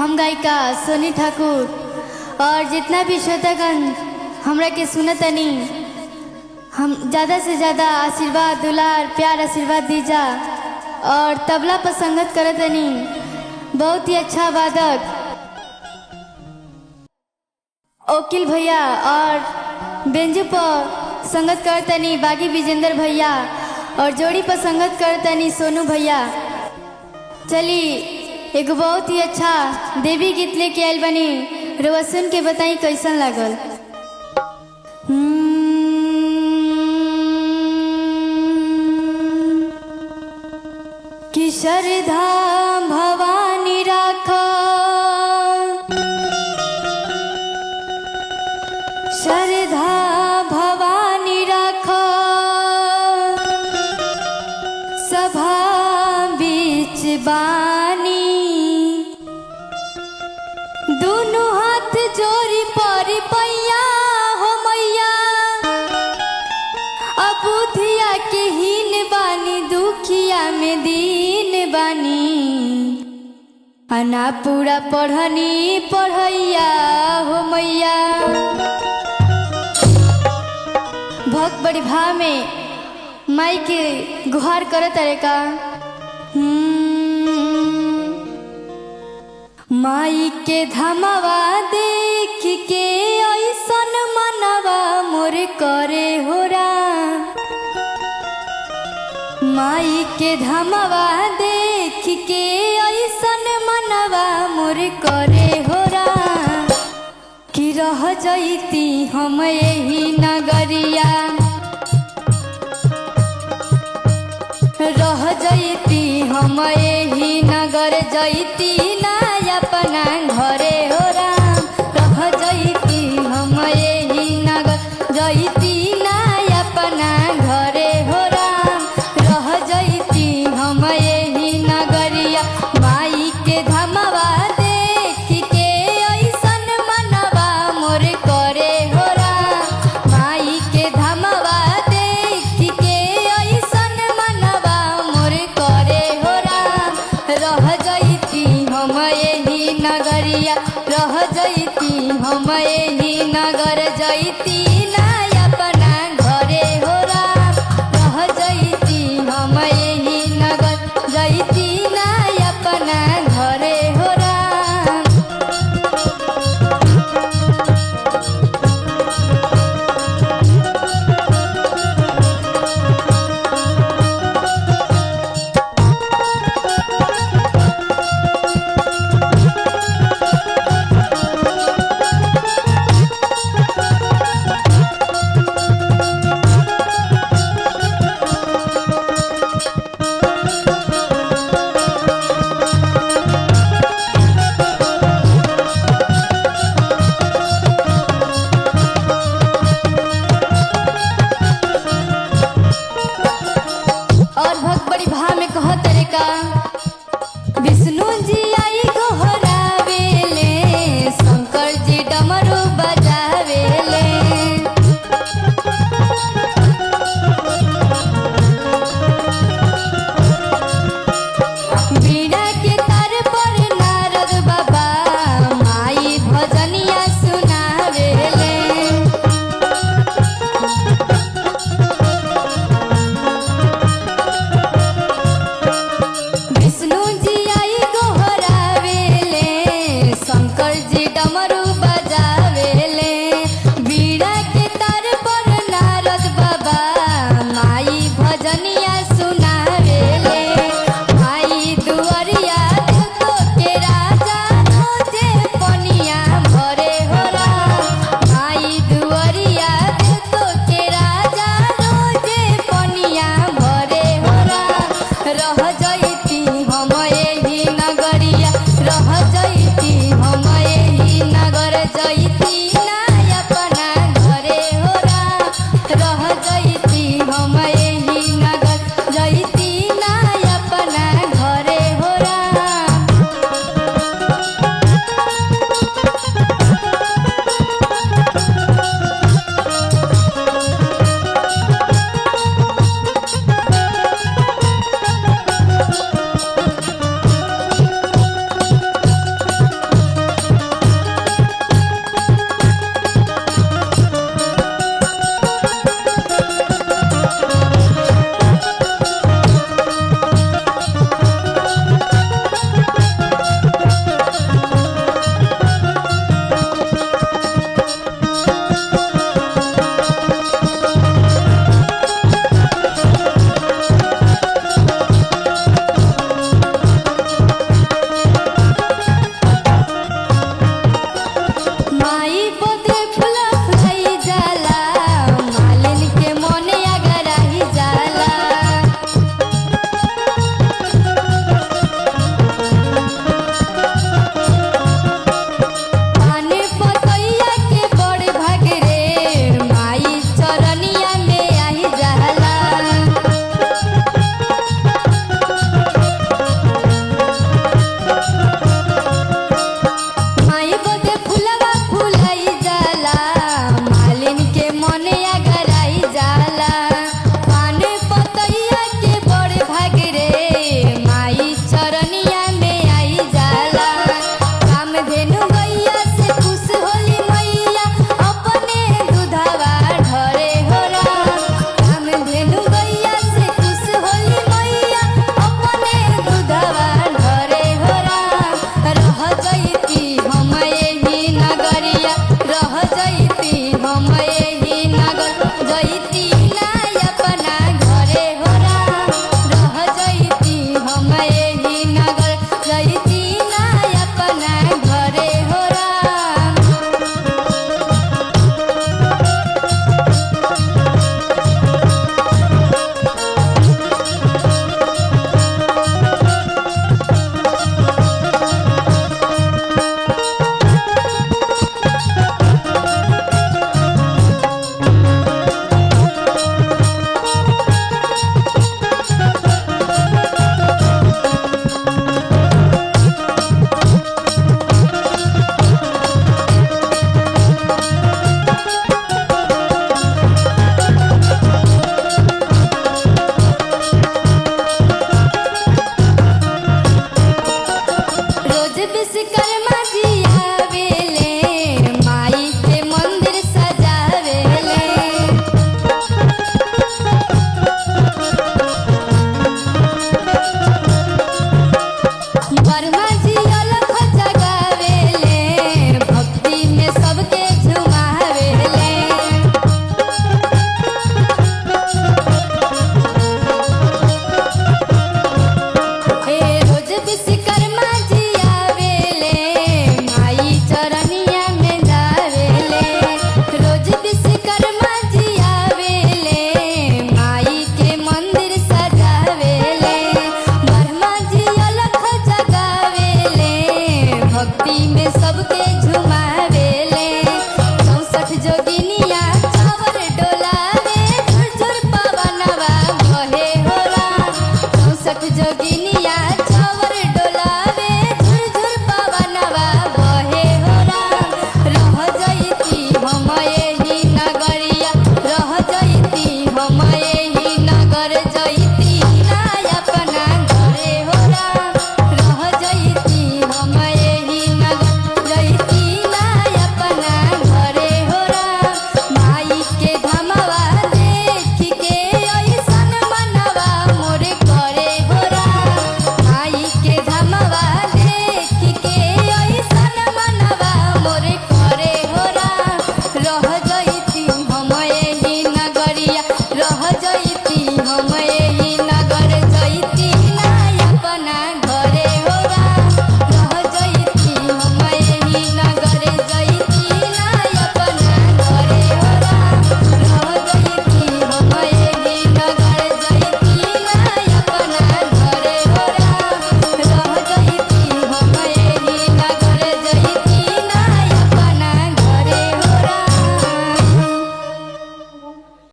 हम गायिका सोनी ठाकुर और जितना भी श्रोतागण हमरा के सुनतनी, हम ज़्यादा से ज़्यादा आशीर्वाद दुलार प्यार आशीर्वाद दीजा। और तबला पर संगत करतनी बहुत ही अच्छा वादक ओकिल भैया और बेंजू पर संगत करतनी बागी विजेंद्र भैया और जोड़ी पर संगत करतनी सोनू भैया। चली एक बहुत ही अच्छा देवी गीत लेके आयल बनी, रउआ सुन के बताई कैसन लागल। कि श्रद्धा भवानी राखा, श्रद्धा भवानी राखा, सभा बीच बानी, दोनों हाथ जोड़ी पर पैया हो मैया। अबुधिया के हीन बानी, दुखिया में दीन बानी, अना पूरा पढ़नी पढ़ैया हो मैया। भक्त बड़ी भाव में माई के गुहार करत अरे का। माई के धमवा देख के ऐसन मनवा मोर करे हो राम। माई के धमवा देख के ऐसन मनवा मोर करे हो राम। कि रह जैती हम यही नगरिया, रह जैती हम यही नगर, जैती ना अपना घरे हो राम। रह जैती हम यही नगर, जैती ना अपना घरे हो राम। रह जैती हम यही नगरिया, माई के धमवा देख के ऐसन मनवा मोर करे हो राम। माई के धमवा देख के ऐसन मनवा मोर करे हो राम। रह जैती हम यही नगरिया, रह जैती हम यही नगर, जैती ना अपना घरे हो राम। रह जैती हम यही नगर, जैती ना अपना घरे हो राम। विश्वकर्मा जी